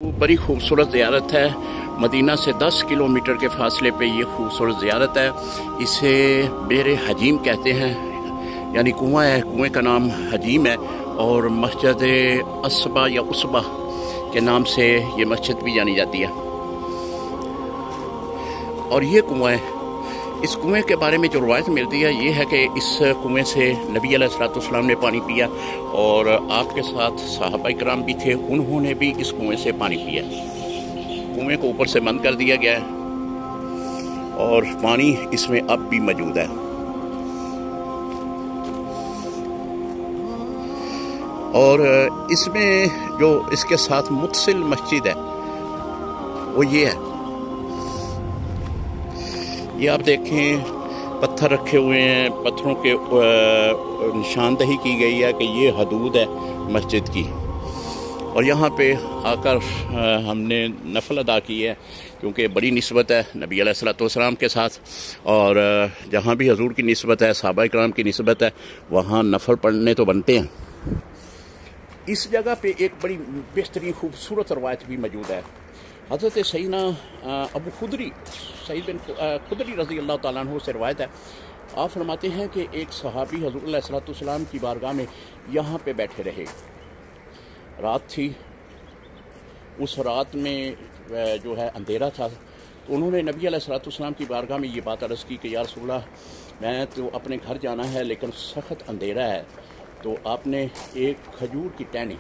बड़ी खूबसूरत ज़ियारत है। मदीना से 10 किलोमीटर के फासले पे ये खूबसूरत ज़ियारत है। इसे बेर हजीम कहते हैं, यानी कुआं है। कुएं का नाम हजीम है और मस्जिद असबा या उसबा के नाम से ये मस्जिद भी जानी जाती है। और ये कुआं है, इस कुएं के बारे में जो रवायत मिलती है ये है कि इस कुएं से नबी अलैहिस्सलाम ने पानी पिया और आपके साथ सहाबा इकराम भी थे, उन्होंने भी इस कुएं से पानी पिया। कुएं को ऊपर से बंद कर दिया गया है और पानी इसमें अब भी मौजूद है। और इसमें जो इसके साथ मुत्सिल मस्जिद है वो ये है। ये आप देखें, पत्थर रखे हुए हैं, पत्थरों के निशानदही की गई है कि ये हदूद है मस्जिद की। और यहाँ पे आकर हमने नफल अदा की है, क्योंकि बड़ी निस्बत है नबी अलैहिस्सलाम के साथ। और जहाँ भी हजूर की निस्बत है, सहाबा इकराम की निस्बत है, वहाँ नफल पढ़ने तो बनते हैं। इस जगह पे एक बड़ी बेहतरीन खूबसूरत रवायत भी मौजूद है। हज़रत सैयदना अबू खुदरी, सईद बिन खुदरी रज़ी अल्लाह ताला अन्हु से रवायत है। आप फरमाते हैं कि एक सहाबी हज़ूर अलैहिस्सलाम की बारगाह में यहाँ पे बैठे रहे। रात थी, उस रात में जो है अंधेरा था, तो उन्होंने नबी अलैहिस्सलाम की बारगाह में ये बात अर्ज़ की कि या रसूल अल्लाह, मैं तो अपने घर जाना है लेकिन सख्त अंधेरा है, तो आपने एक खजूर की टहनी